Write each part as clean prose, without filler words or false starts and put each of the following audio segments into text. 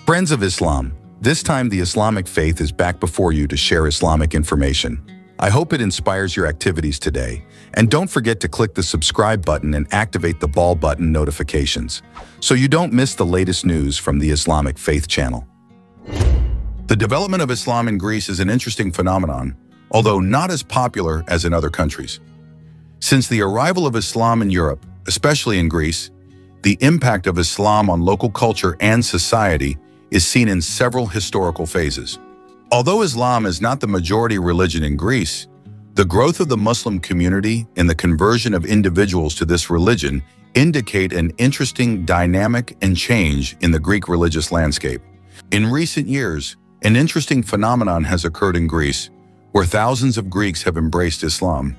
Friends of Islam, this time the Islamic faith is back before you to share Islamic information. I hope it inspires your activities today, and don't forget to click the subscribe button and activate the bell button notifications so you don't miss the latest news from the Islamic Faith channel. The development of Islam in Greece is an interesting phenomenon, although not as popular as in other countries. Since the arrival of Islam in Europe, especially in Greece, the impact of Islam on local culture and society is seen in several historical phases. Although Islam is not the majority religion in Greece, the growth of the Muslim community and the conversion of individuals to this religion indicate an interesting dynamic and change in the Greek religious landscape. In recent years, an interesting phenomenon has occurred in Greece, where thousands of Greeks have embraced Islam.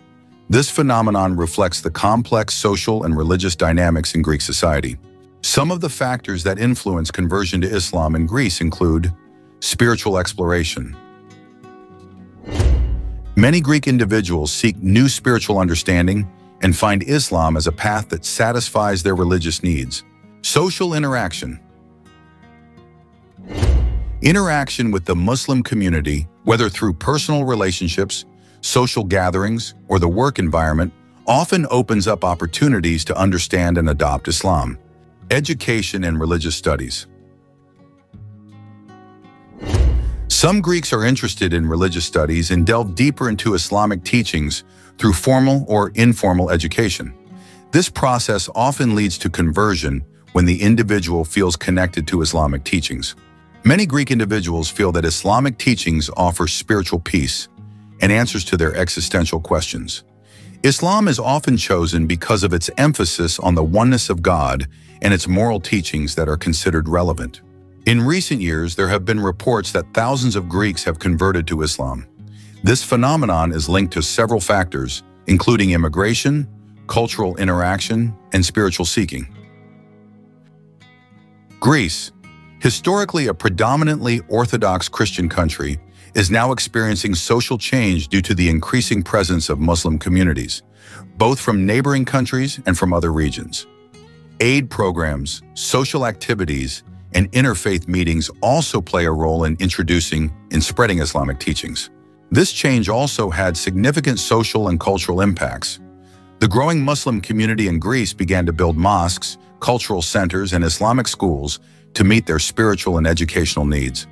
This phenomenon reflects the complex social and religious dynamics in Greek society. Some of the factors that influence conversion to Islam in Greece include spiritual exploration. Many Greek individuals seek new spiritual understanding and find Islam as a path that satisfies their religious needs. Social interaction. Interaction with the Muslim community, whether through personal relationships, social gatherings, or the work environment, often opens up opportunities to understand and adopt Islam. Education and religious studies. Some Greeks are interested in religious studies and delve deeper into Islamic teachings through formal or informal education. This process often leads to conversion when the individual feels connected to Islamic teachings. Many Greek individuals feel that Islamic teachings offer spiritual peace and answers to their existential questions. Islam is often chosen because of its emphasis on the oneness of God and its moral teachings that are considered relevant. In recent years, there have been reports that thousands of Greeks have converted to Islam. This phenomenon is linked to several factors, including immigration, cultural interaction, and spiritual seeking. Greece, historically a predominantly Orthodox Christian country, is now experiencing social change due to the increasing presence of Muslim communities, both from neighboring countries and from other regions. Aid programs, social activities, and interfaith meetings also play a role in introducing and spreading Islamic teachings. This change also had significant social and cultural impacts. The growing Muslim community in Greece began to build mosques, cultural centers, and Islamic schools to meet their spiritual and educational needs.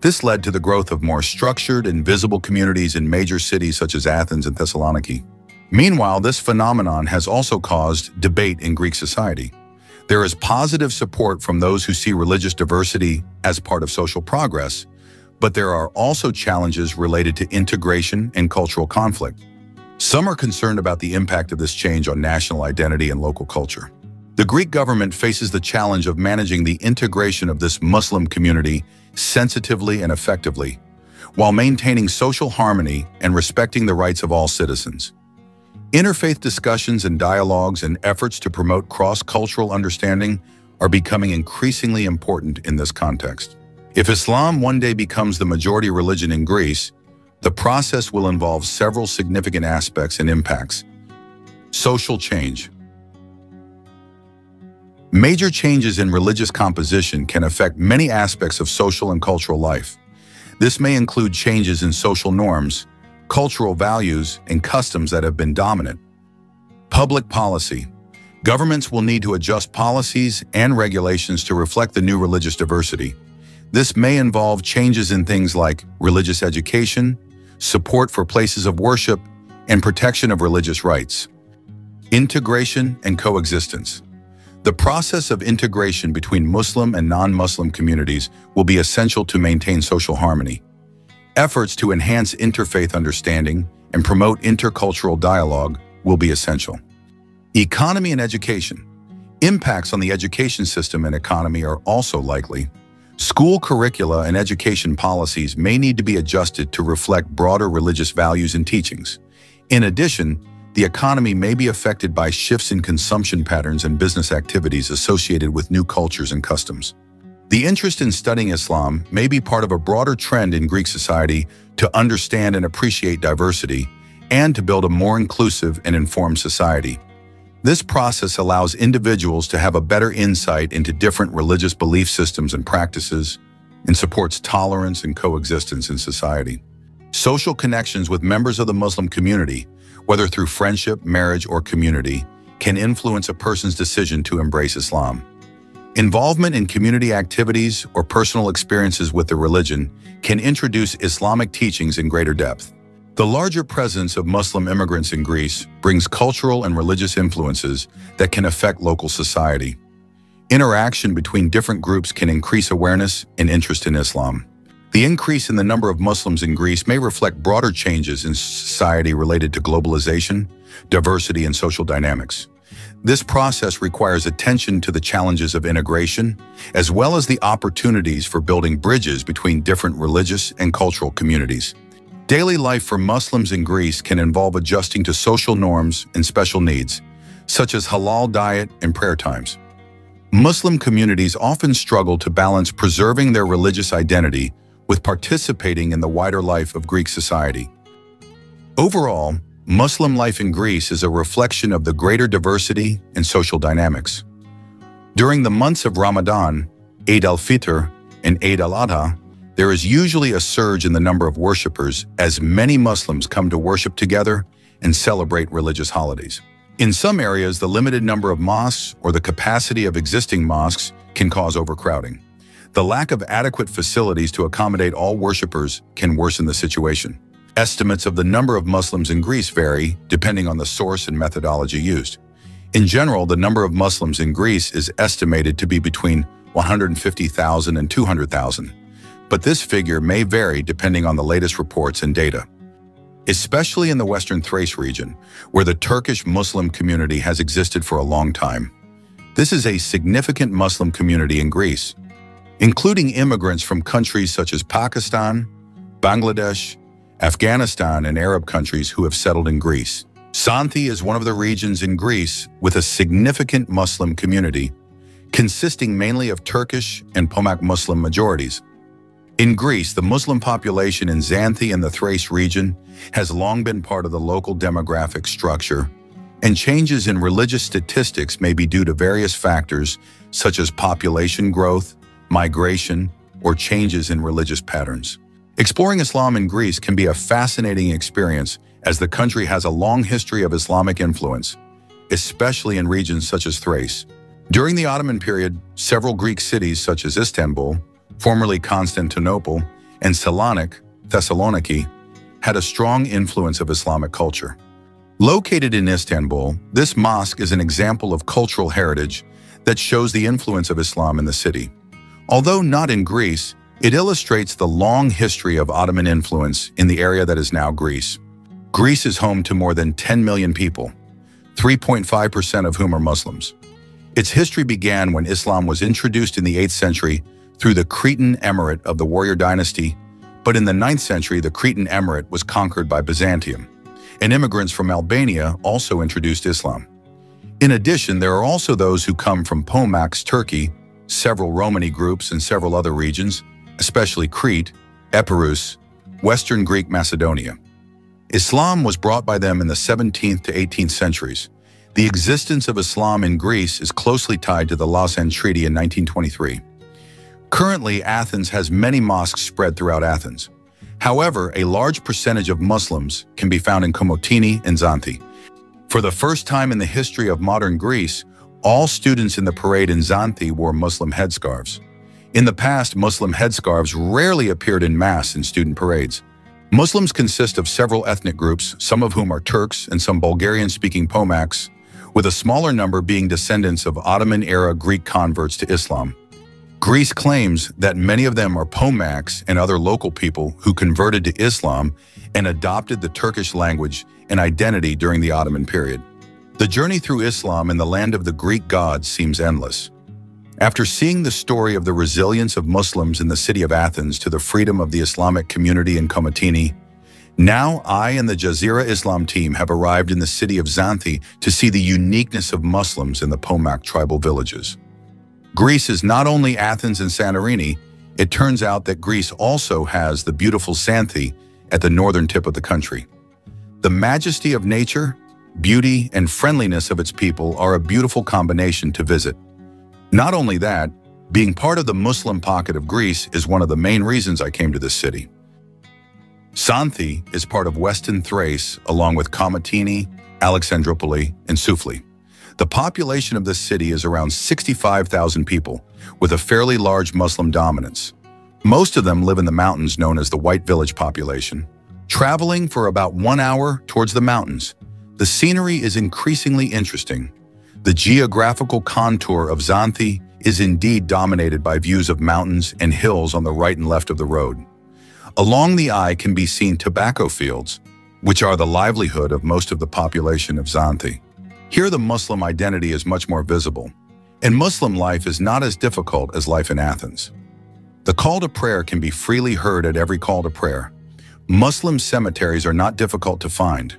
This led to the growth of more structured and visible communities in major cities such as Athens and Thessaloniki. Meanwhile, this phenomenon has also caused debate in Greek society. There is positive support from those who see religious diversity as part of social progress, but there are also challenges related to integration and cultural conflict. Some are concerned about the impact of this change on national identity and local culture. The Greek government faces the challenge of managing the integration of this Muslim community sensitively and effectively, while maintaining social harmony and respecting the rights of all citizens. Interfaith discussions and dialogues and efforts to promote cross-cultural understanding are becoming increasingly important in this context. If Islam one day becomes the majority religion in Greece, the process will involve several significant aspects and impacts. Social change. Major changes in religious composition can affect many aspects of social and cultural life. This may include changes in social norms, cultural values, and customs that have been dominant. Public policy. Governments will need to adjust policies and regulations to reflect the new religious diversity. This may involve changes in things like religious education, support for places of worship, and protection of religious rights. Integration and coexistence. The process of integration between Muslim and non-Muslim communities will be essential to maintain social harmony. Efforts to enhance interfaith understanding and promote intercultural dialogue will be essential. Economy and education. Impacts on the education system and economy are also likely. School curricula and education policies may need to be adjusted to reflect broader religious values and teachings. In addition, the economy may be affected by shifts in consumption patterns and business activities associated with new cultures and customs. The interest in studying Islam may be part of a broader trend in Greek society to understand and appreciate diversity and to build a more inclusive and informed society. This process allows individuals to have a better insight into different religious belief systems and practices, and supports tolerance and coexistence in society. Social connections with members of the Muslim community, whether through friendship, marriage, or community, can influence a person's decision to embrace Islam. Involvement in community activities or personal experiences with the religion can introduce Islamic teachings in greater depth. The larger presence of Muslim immigrants in Greece brings cultural and religious influences that can affect local society. Interaction between different groups can increase awareness and interest in Islam. The increase in the number of Muslims in Greece may reflect broader changes in society related to globalization, diversity, and social dynamics. This process requires attention to the challenges of integration, as well as the opportunities for building bridges between different religious and cultural communities. Daily life for Muslims in Greece can involve adjusting to social norms and special needs, such as halal diet and prayer times. Muslim communities often struggle to balance preserving their religious identity with participating in the wider life of Greek society. Overall, Muslim life in Greece is a reflection of the greater diversity and social dynamics. During the months of Ramadan, Eid al-Fitr, and Eid al-Adha, there is usually a surge in the number of worshippers as many Muslims come to worship together and celebrate religious holidays. In some areas, the limited number of mosques or the capacity of existing mosques can cause overcrowding. The lack of adequate facilities to accommodate all worshippers can worsen the situation. Estimates of the number of Muslims in Greece vary depending on the source and methodology used. In general, the number of Muslims in Greece is estimated to be between 150,000 and 200,000, but this figure may vary depending on the latest reports and data. Especially in the Western Thrace region, where the Turkish Muslim community has existed for a long time. This is a significant Muslim community in Greece, including immigrants from countries such as Pakistan, Bangladesh, Afghanistan, and Arab countries who have settled in Greece. Xanthi is one of the regions in Greece with a significant Muslim community, consisting mainly of Turkish and Pomak Muslim majorities. In Greece, the Muslim population in Xanthi and the Thrace region has long been part of the local demographic structure, and changes in religious statistics may be due to various factors such as population growth, migration, or changes in religious patterns. Exploring Islam in Greece can be a fascinating experience as the country has a long history of Islamic influence, especially in regions such as Thrace. During the Ottoman period, several Greek cities such as Istanbul, formerly Constantinople, and Salonik, Thessaloniki, had a strong influence of Islamic culture. Located in Istanbul, this mosque is an example of cultural heritage that shows the influence of Islam in the city. Although not in Greece, it illustrates the long history of Ottoman influence in the area that is now Greece. Greece is home to more than 10 million people, 3.5% of whom are Muslims. Its history began when Islam was introduced in the 8th century through the Cretan Emirate of the warrior dynasty, but in the 9th century the Cretan Emirate was conquered by Byzantium, and immigrants from Albania also introduced Islam. In addition, there are also those who come from Pomaks, Turkey, several Romani groups, and several other regions, especially Crete, Epirus, Western Greek Macedonia. Islam was brought by them in the 17th to 18th centuries. The existence of Islam in Greece is closely tied to the Lausanne Treaty in 1923. Currently, Athens has many mosques spread throughout Athens. However, a large percentage of Muslims can be found in Komotini and Xanthi. For the first time in the history of modern Greece, all students in the parade in Xanthi wore Muslim headscarves. In the past, Muslim headscarves rarely appeared in mass in student parades. Muslims consist of several ethnic groups, some of whom are Turks and some Bulgarian-speaking Pomaks, with a smaller number being descendants of Ottoman-era Greek converts to Islam. Greece claims that many of them are Pomaks and other local people who converted to Islam and adopted the Turkish language and identity during the Ottoman period. The journey through Islam in the land of the Greek gods seems endless. After seeing the story of the resilience of Muslims in the city of Athens to the freedom of the Islamic community in Komotini, now I and the Jazeera Islam team have arrived in the city of Xanthi to see the uniqueness of Muslims in the Pomak tribal villages. Greece is not only Athens and Santorini, it turns out that Greece also has the beautiful Xanthi at the northern tip of the country. The majesty of nature, beauty, and friendliness of its people are a beautiful combination to visit. Not only that, being part of the Muslim pocket of Greece is one of the main reasons I came to this city. Xanthi is part of Western Thrace along with Komotini, Alexandroupoli, and Soufli. The population of this city is around 65,000 people, with a fairly large Muslim dominance. Most of them live in the mountains known as the White Village population. Traveling for about 1 hour towards the mountains, the scenery is increasingly interesting. The geographical contour of Xanthi is indeed dominated by views of mountains and hills on the right and left of the road. Along the eye can be seen tobacco fields, which are the livelihood of most of the population of Xanthi. Here the Muslim identity is much more visible, and Muslim life is not as difficult as life in Athens. The call to prayer can be freely heard at every call to prayer. Muslim cemeteries are not difficult to find.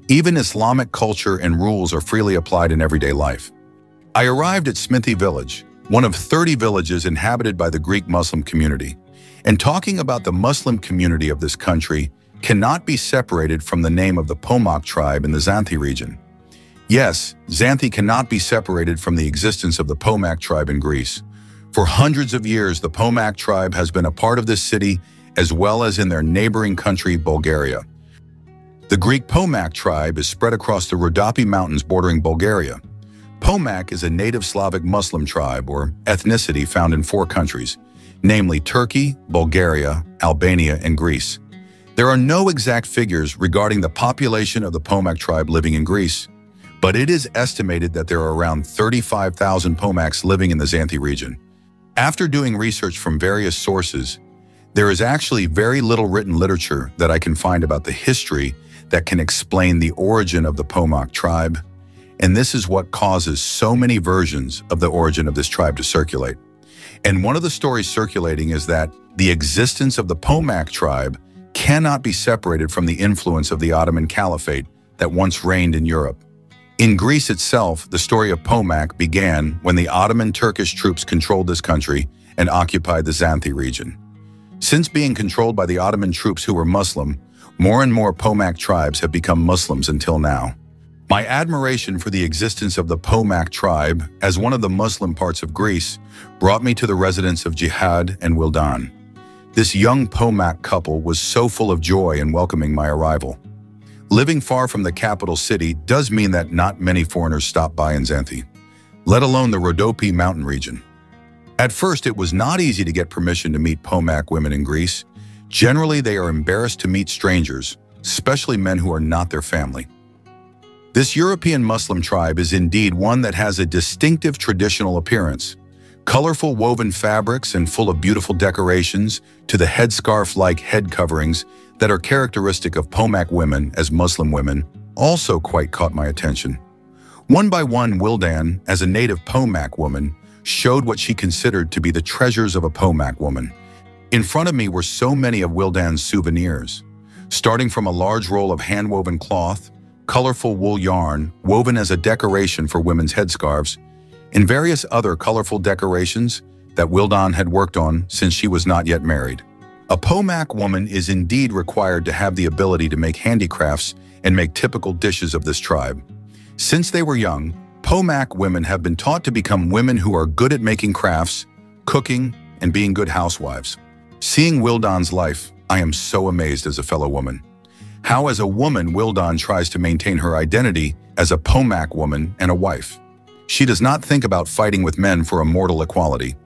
Even Islamic culture and rules are freely applied in everyday life. I arrived at Smithy Village, one of 30 villages inhabited by the Greek Muslim community, and talking about the Muslim community of this country cannot be separated from the name of the Pomak tribe in the Xanthi region. Yes, Xanthi cannot be separated from the existence of the Pomak tribe in Greece. For hundreds of years, the Pomak tribe has been a part of this city as well as in their neighboring country, Bulgaria. The Greek Pomak tribe is spread across the Rhodope Mountains bordering Bulgaria. Pomak is a native Slavic Muslim tribe or ethnicity found in 4 countries, namely Turkey, Bulgaria, Albania, and Greece. There are no exact figures regarding the population of the Pomak tribe living in Greece, but it is estimated that there are around 35,000 Pomaks living in the Xanthi region. After doing research from various sources, there is actually very little written literature that I can find about the history that can explain the origin of the Pomak tribe, and this is what causes so many versions of the origin of this tribe to circulate. And one of the stories circulating is that the existence of the Pomak tribe cannot be separated from the influence of the Ottoman Caliphate that once reigned in Europe. In Greece itself, the story of Pomak began when the Ottoman Turkish troops controlled this country and occupied the Xanthi region. Since being controlled by the Ottoman troops who were Muslim, more and more Pomak tribes have become Muslims until now. My admiration for the existence of the Pomak tribe as one of the Muslim parts of Greece brought me to the residence of Jihad and Wildan. This young Pomak couple was so full of joy in welcoming my arrival. Living far from the capital city does mean that not many foreigners stop by in Xanthi, let alone the Rhodope mountain region. At first, it was not easy to get permission to meet Pomak women in Greece. Generally, they are embarrassed to meet strangers, especially men who are not their family. This European Muslim tribe is indeed one that has a distinctive traditional appearance. Colorful woven fabrics and full of beautiful decorations to the headscarf-like head coverings that are characteristic of Pomak women as Muslim women also quite caught my attention. One by one, Wildan, as a native Pomak woman, showed what she considered to be the treasures of a Pomak woman. In front of me were so many of Wildan's souvenirs, starting from a large roll of hand-woven cloth, colorful wool yarn woven as a decoration for women's headscarves, and various other colorful decorations that Wildan had worked on since she was not yet married. A Pomak woman is indeed required to have the ability to make handicrafts and make typical dishes of this tribe. Since they were young, Pomak women have been taught to become women who are good at making crafts, cooking, and being good housewives. Seeing Wildan's life, I am so amazed as a fellow woman. How as a woman Wildan tries to maintain her identity as a Pomak woman and a wife. She does not think about fighting with men for a mortal equality.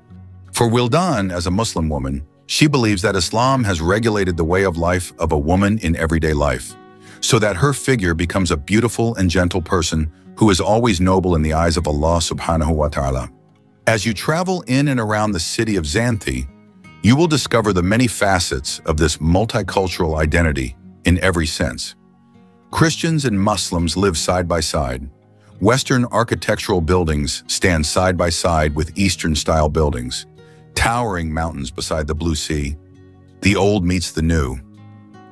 For Wildan, as a Muslim woman, she believes that Islam has regulated the way of life of a woman in everyday life, so that her figure becomes a beautiful and gentle person who is always noble in the eyes of Allah subhanahu wa ta'ala. As you travel in and around the city of Xanthi, you will discover the many facets of this multicultural identity in every sense. Christians and Muslims live side by side. Western architectural buildings stand side by side with Eastern-style buildings, towering mountains beside the blue sea. The old meets the new.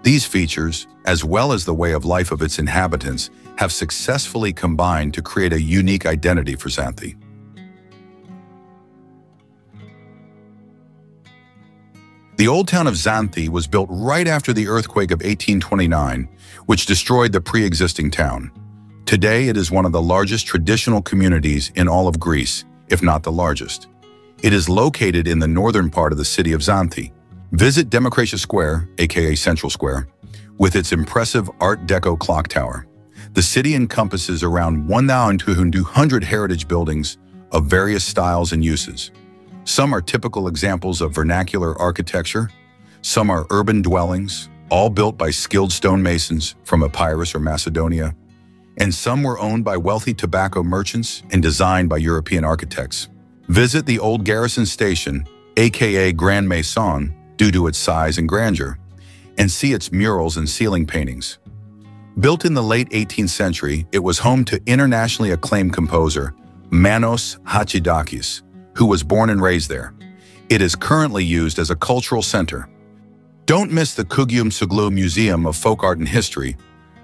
These features, as well as the way of life of its inhabitants, have successfully combined to create a unique identity for Xanthi. The old town of Xanthi was built right after the earthquake of 1829, which destroyed the pre-existing town. Today, it is one of the largest traditional communities in all of Greece, if not the largest. It is located in the northern part of the city of Xanthi. Visit Demokratia Square, aka Central Square, with its impressive Art Deco clock tower. The city encompasses around 1,200 heritage buildings of various styles and uses. Some are typical examples of vernacular architecture, some are urban dwellings, all built by skilled stonemasons from Epirus or Macedonia, and some were owned by wealthy tobacco merchants and designed by European architects. Visit the old Garrison Station, aka Grand Maison, due to its size and grandeur, and see its murals and ceiling paintings. Built in the late 18th century, it was home to internationally acclaimed composer Manos Hachidakis, who was born and raised there. It is currently used as a cultural center. Don't miss the Kugium Suglu Museum of Folk Art and History,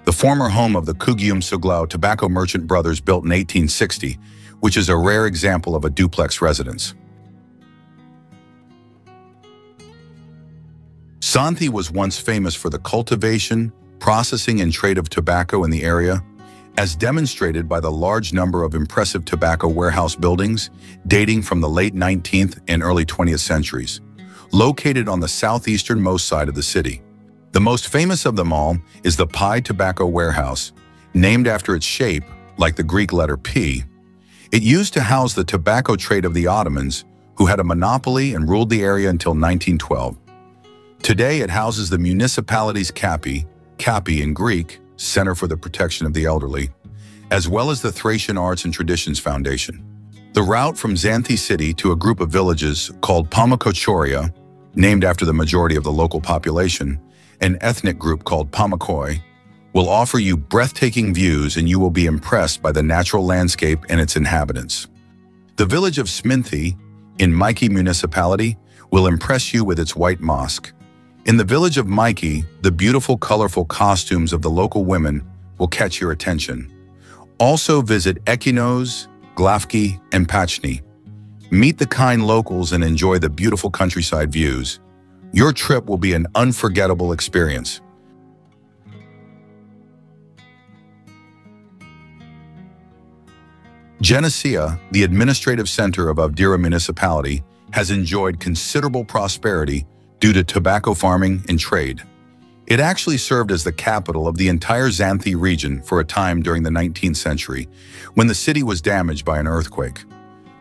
the former home of the Kugium Suglu tobacco merchant brothers built in 1860, which is a rare example of a duplex residence. Xanthi was once famous for the cultivation, processing, and trade of tobacco in the area, as demonstrated by the large number of impressive tobacco warehouse buildings dating from the late 19th and early 20th centuries, located on the southeasternmost side of the city. The most famous of them all is the Pi Tobacco Warehouse, named after its shape, like the Greek letter P. It used to house the tobacco trade of the Ottomans, who had a monopoly and ruled the area until 1912. Today, it houses the municipality's Kapi in Greek, Center for the Protection of the Elderly, as well as the Thracian Arts and Traditions Foundation. The route from Xanthi city to a group of villages called Pamakochoria, named after the majority of the local population, an ethnic group called Pamakoi, will offer you breathtaking views and you will be impressed by the natural landscape and its inhabitants. The village of Sminthi, in Myki municipality, will impress you with its white mosque. In the village of Myki, the beautiful, colorful costumes of the local women will catch your attention. Also visit Ekinos, Glafki, and Pachni. Meet the kind locals and enjoy the beautiful countryside views. Your trip will be an unforgettable experience. Genesea, the administrative center of Avdira municipality, has enjoyed considerable prosperity due to tobacco farming and trade. It actually served as the capital of the entire Xanthi region for a time during the 19th century, when the city was damaged by an earthquake.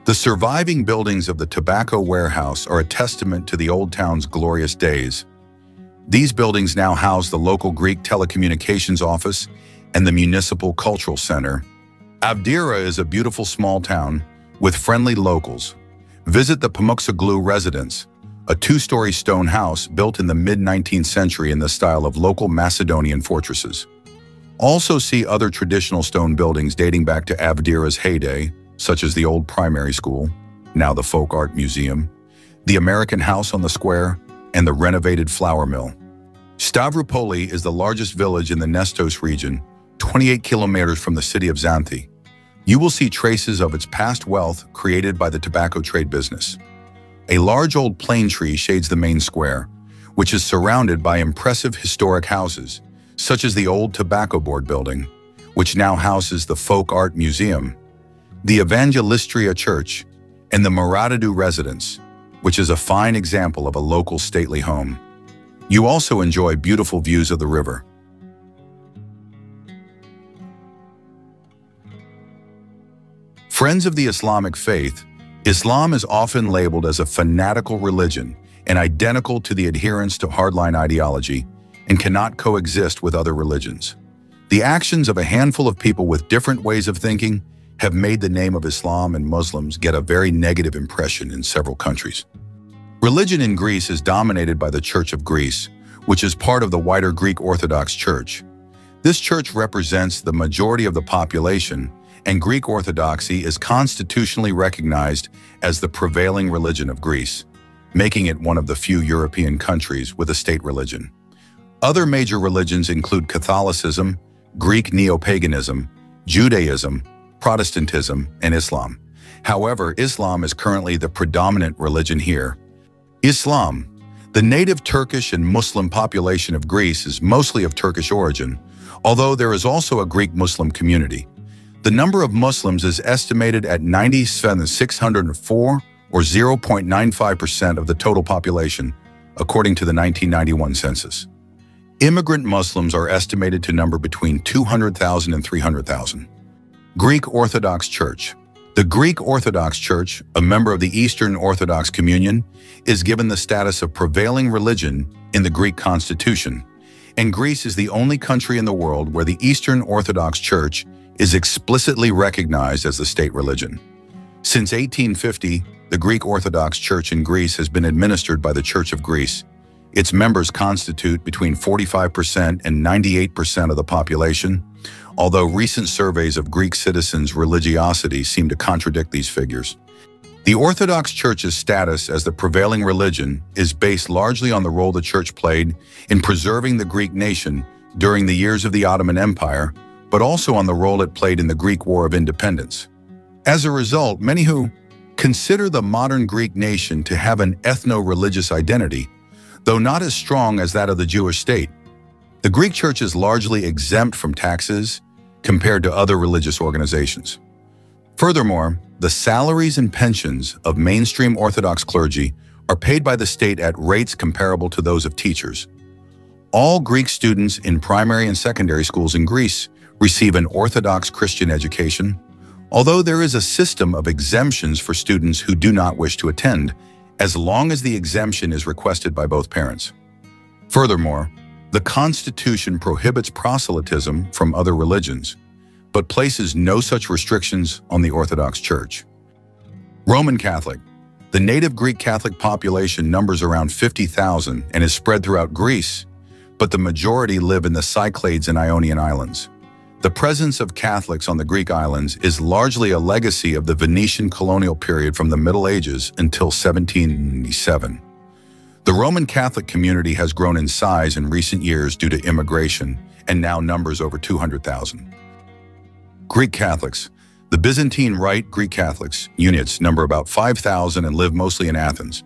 The surviving buildings of the tobacco warehouse are a testament to the old town's glorious days. These buildings now house the local Greek telecommunications office and the municipal cultural center. Avdira is a beautiful small town with friendly locals. Visit the Pamuksoglu residence, a two-story stone house built in the mid-19th century in the style of local Macedonian fortresses. Also see other traditional stone buildings dating back to Avdira's heyday, such as the old primary school, now the Folk Art Museum, the American House on the Square, and the renovated flour mill. Stavroupoli is the largest village in the Nestos region, 28 kilometers from the city of Xanthi. You will see traces of its past wealth created by the tobacco trade business. A large old plane tree shades the main square, which is surrounded by impressive historic houses, such as the old Tobacco Board building, which now houses the Folk Art Museum, the Evangelistria Church, and the Muradadu residence, which is a fine example of a local stately home. You also enjoy beautiful views of the river. Friends of the Islamic faith, Islam is often labeled as a fanatical religion and identical to the adherents to hardline ideology and cannot coexist with other religions. The actions of a handful of people with different ways of thinking have made the name of Islam and Muslims get a very negative impression in several countries. Religion in Greece is dominated by the Church of Greece, which is part of the wider Greek Orthodox Church. This church represents the majority of the population, and Greek Orthodoxy is constitutionally recognized as the prevailing religion of Greece, making it one of the few European countries with a state religion. Other major religions include Catholicism, Greek neo-paganism, Judaism, Protestantism, and Islam. However, Islam is currently the predominant religion here. Islam, the native Turkish and Muslim population of Greece, is mostly of Turkish origin, although there is also a Greek Muslim community. The number of Muslims is estimated at 97,604, or 0.95% of the total population, according to the 1991 census. Immigrant Muslims are estimated to number between 200,000 and 300,000. Greek Orthodox Church. The Greek Orthodox Church, a member of the Eastern Orthodox Communion, is given the status of prevailing religion in the Greek constitution, and Greece is the only country in the world where the Eastern Orthodox Church is explicitly recognized as the state religion. Since 1850, the Greek Orthodox Church in Greece has been administered by the Church of Greece. Its members constitute between 45% and 98% of the population, although recent surveys of Greek citizens' religiosity seem to contradict these figures. The Orthodox Church's status as the prevailing religion is based largely on the role the Church played in preserving the Greek nation during the years of the Ottoman Empire, but also on the role it played in the Greek War of Independence. As a result, many who consider the modern Greek nation to have an ethno-religious identity, though not as strong as that of the Jewish state. The Greek Church is largely exempt from taxes compared to other religious organizations. Furthermore, the salaries and pensions of mainstream Orthodox clergy are paid by the state at rates comparable to those of teachers. All Greek students in primary and secondary schools in Greece receive an Orthodox Christian education, although there is a system of exemptions for students who do not wish to attend, as long as the exemption is requested by both parents. Furthermore, the Constitution prohibits proselytism from other religions, but places no such restrictions on the Orthodox Church. Roman Catholic. The native Greek Catholic population numbers around 50,000 and is spread throughout Greece, but the majority live in the Cyclades and Ionian Islands. The presence of Catholics on the Greek islands is largely a legacy of the Venetian colonial period from the Middle Ages until 1797. The Roman Catholic community has grown in size in recent years due to immigration and now numbers over 200,000. Greek Catholics. The Byzantine Rite Greek Catholics units number about 5,000 and live mostly in Athens.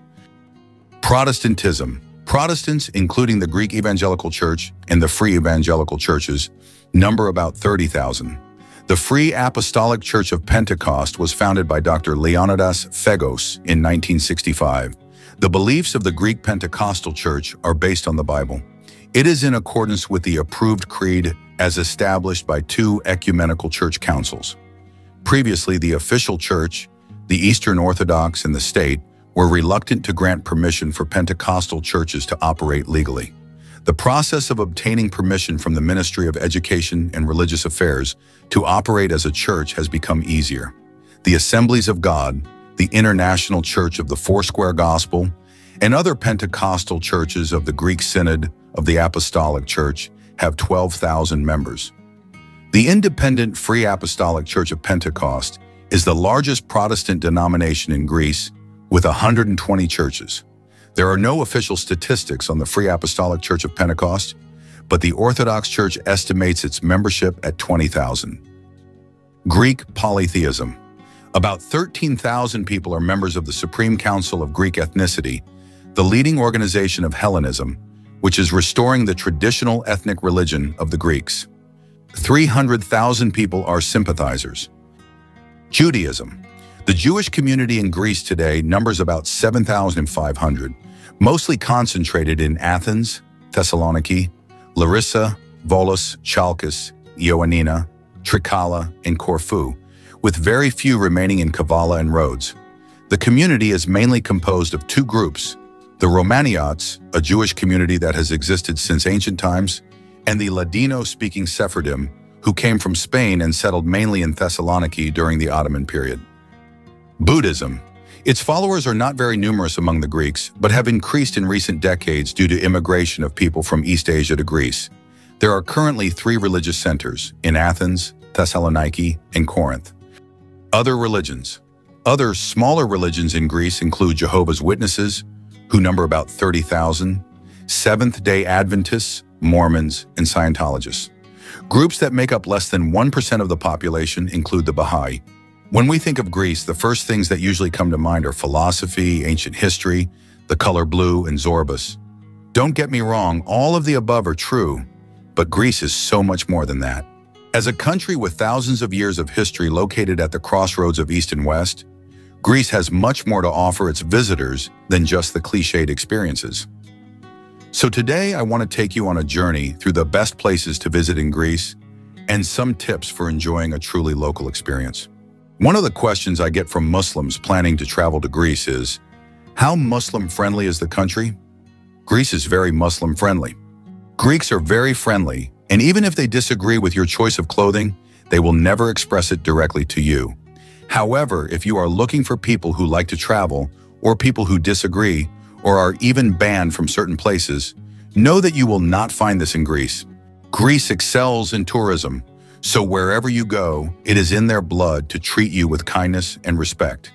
Protestantism. Protestants, including the Greek Evangelical Church and the Free Evangelical Churches, number about 30,000. The Free Apostolic Church of Pentecost was founded by Dr. Leonidas Phegos in 1965. The beliefs of the Greek Pentecostal Church are based on the Bible. It is in accordance with the approved creed as established by two ecumenical church councils. Previously, the official church, the Eastern Orthodox, and the state were reluctant to grant permission for Pentecostal churches to operate legally. The process of obtaining permission from the Ministry of Education and Religious Affairs to operate as a church has become easier. The Assemblies of God, the International Church of the Foursquare Gospel, and other Pentecostal churches of the Greek Synod of the Apostolic Church have 12,000 members. The Independent Free Apostolic Church of Pentecost is the largest Protestant denomination in Greece with 120 churches. There are no official statistics on the Free Apostolic Church of Pentecost, but the Orthodox Church estimates its membership at 20,000. Greek polytheism. About 13,000 people are members of the Supreme Council of Greek Ethnicity, the leading organization of Hellenism, which is restoring the traditional ethnic religion of the Greeks. 300,000 people are sympathizers. Judaism. The Jewish community in Greece today numbers about 7,500, mostly concentrated in Athens, Thessaloniki, Larissa, Volos, Chalkis, Ioannina, Trikala, and Corfu, with very few remaining in Kavala and Rhodes. The community is mainly composed of two groups: the Romaniots, a Jewish community that has existed since ancient times, and the Ladino-speaking Sephardim, who came from Spain and settled mainly in Thessaloniki during the Ottoman period. Buddhism. Its followers are not very numerous among the Greeks, but have increased in recent decades due to immigration of people from East Asia to Greece. There are currently 3 religious centers in Athens, Thessaloniki, and Corinth. Other religions. Other smaller religions in Greece include Jehovah's Witnesses, who number about 30,000, Seventh-day Adventists, Mormons, and Scientologists. Groups that make up less than 1% of the population include the Baha'i. When we think of Greece, the first things that usually come to mind are philosophy, ancient history, the color blue, and Zorbas. Don't get me wrong, all of the above are true, but Greece is so much more than that. As a country with thousands of years of history located at the crossroads of East and West, Greece has much more to offer its visitors than just the cliched experiences. So today I want to take you on a journey through the best places to visit in Greece and some tips for enjoying a truly local experience. One of the questions I get from Muslims planning to travel to Greece is, how Muslim-friendly is the country? Greece is very Muslim-friendly. Greeks are very friendly, and even if they disagree with your choice of clothing, they will never express it directly to you. However, if you are looking for people who like to travel, or people who disagree, or are even banned from certain places, know that you will not find this in Greece. Greece excels in tourism, so wherever you go, it is in their blood to treat you with kindness and respect.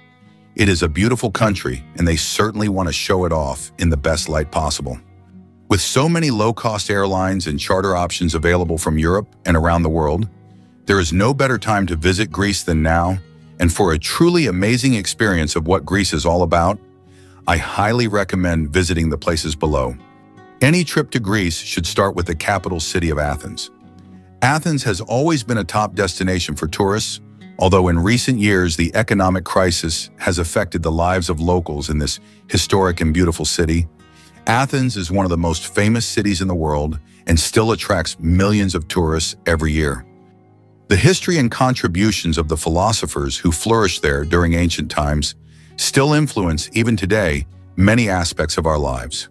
It is a beautiful country, and they certainly want to show it off in the best light possible. With so many low-cost airlines and charter options available from Europe and around the world, there is no better time to visit Greece than now, and for a truly amazing experience of what Greece is all about, I highly recommend visiting the places below. Any trip to Greece should start with the capital city of Athens. Athens has always been a top destination for tourists, although in recent years the economic crisis has affected the lives of locals in this historic and beautiful city. Athens is one of the most famous cities in the world and still attracts millions of tourists every year. The history and contributions of the philosophers who flourished there during ancient times still influence, even today, many aspects of our lives.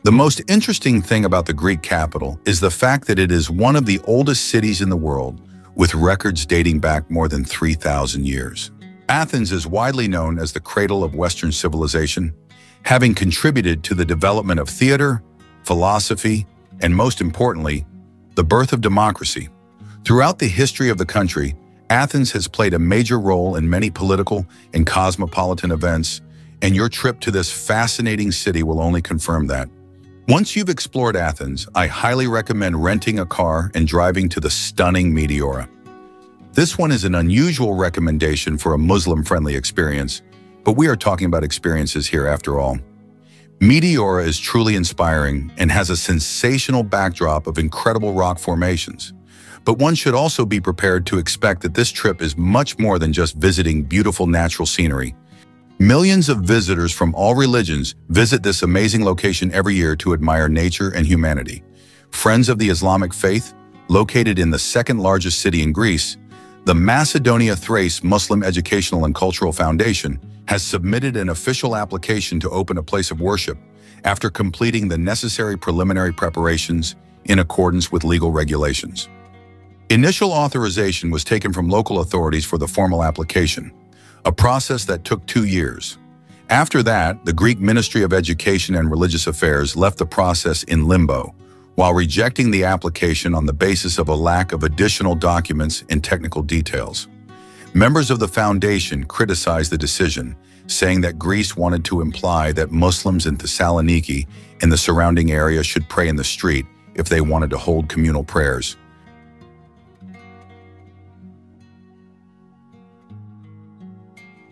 The most interesting thing about the Greek capital is the fact that it is one of the oldest cities in the world, with records dating back more than 3,000 years. Athens is widely known as the cradle of Western civilization, having contributed to the development of theater, philosophy, and most importantly, the birth of democracy. Throughout the history of the country, Athens has played a major role in many political and cosmopolitan events, and your trip to this fascinating city will only confirm that. Once you've explored Athens, I highly recommend renting a car and driving to the stunning Meteora. This one is an unusual recommendation for a Muslim-friendly experience, but we are talking about experiences here after all. Meteora is truly inspiring and has a sensational backdrop of incredible rock formations. But one should also be prepared to expect that this trip is much more than just visiting beautiful natural scenery. Millions of visitors from all religions visit this amazing location every year to admire nature and humanity. Friends of the Islamic faith, located in the second largest city in Greece, the Macedonia Thrace Muslim Educational and Cultural Foundation has submitted an official application to open a place of worship after completing the necessary preliminary preparations in accordance with legal regulations. Initial authorization was taken from local authorities for the formal application, a process that took 2 years. After that, the Greek Ministry of Education and Religious Affairs left the process in limbo, while rejecting the application on the basis of a lack of additional documents and technical details. Members of the foundation criticized the decision, saying that Greece wanted to imply that Muslims in Thessaloniki and the surrounding area should pray in the street if they wanted to hold communal prayers.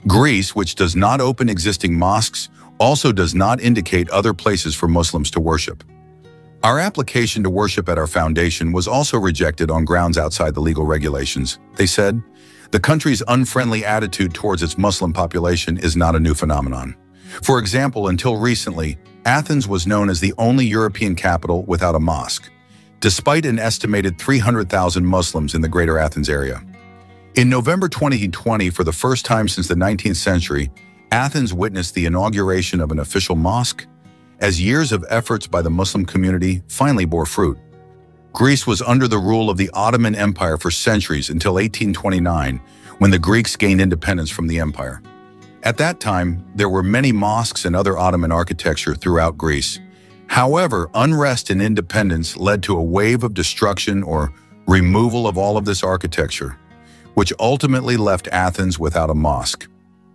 Greece, which does not open existing mosques, also does not indicate other places for Muslims to worship. Our application to worship at our foundation was also rejected on grounds outside the legal regulations. They said, the country's unfriendly attitude towards its Muslim population is not a new phenomenon. For example, until recently, Athens was known as the only European capital without a mosque, despite an estimated 300,000 Muslims in the greater Athens area. In November 2020, for the first time since the 19th century, Athens witnessed the inauguration of an official mosque, as years of efforts by the Muslim community finally bore fruit. Greece was under the rule of the Ottoman Empire for centuries until 1829, when the Greeks gained independence from the empire. At that time, there were many mosques and other Ottoman architecture throughout Greece. However, unrest and independence led to a wave of destruction or removal of all of this architecture, which ultimately left Athens without a mosque.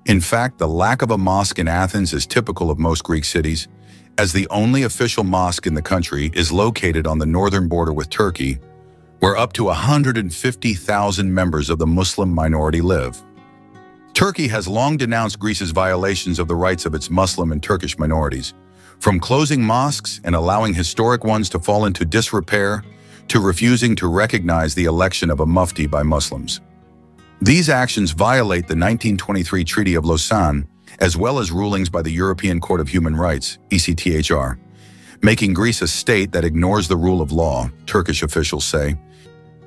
In fact, the lack of a mosque in Athens is typical of most Greek cities, as the only official mosque in the country is located on the northern border with Turkey, where up to 150,000 members of the Muslim minority live. Turkey has long denounced Greece's violations of the rights of its Muslim and Turkish minorities, from closing mosques and allowing historic ones to fall into disrepair to refusing to recognize the election of a mufti by Muslims. These actions violate the 1923 Treaty of Lausanne, as well as rulings by the European Court of Human Rights, ECTHR, making Greece a state that ignores the rule of law, Turkish officials say.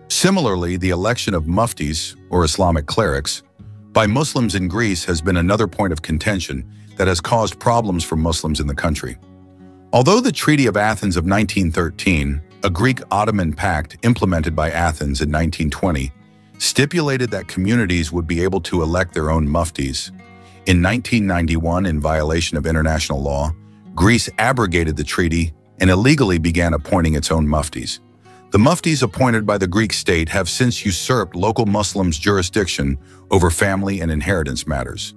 Similarly, the election of muftis, or Islamic clerics, by Muslims in Greece has been another point of contention that has caused problems for Muslims in the country. Although the Treaty of Athens of 1913, a Greek-Ottoman pact implemented by Athens in 1920, stipulated that communities would be able to elect their own muftis, in 1991, in violation of international law, Greece abrogated the treaty and illegally began appointing its own muftis. The muftis appointed by the Greek state have since usurped local Muslims' jurisdiction over family and inheritance matters.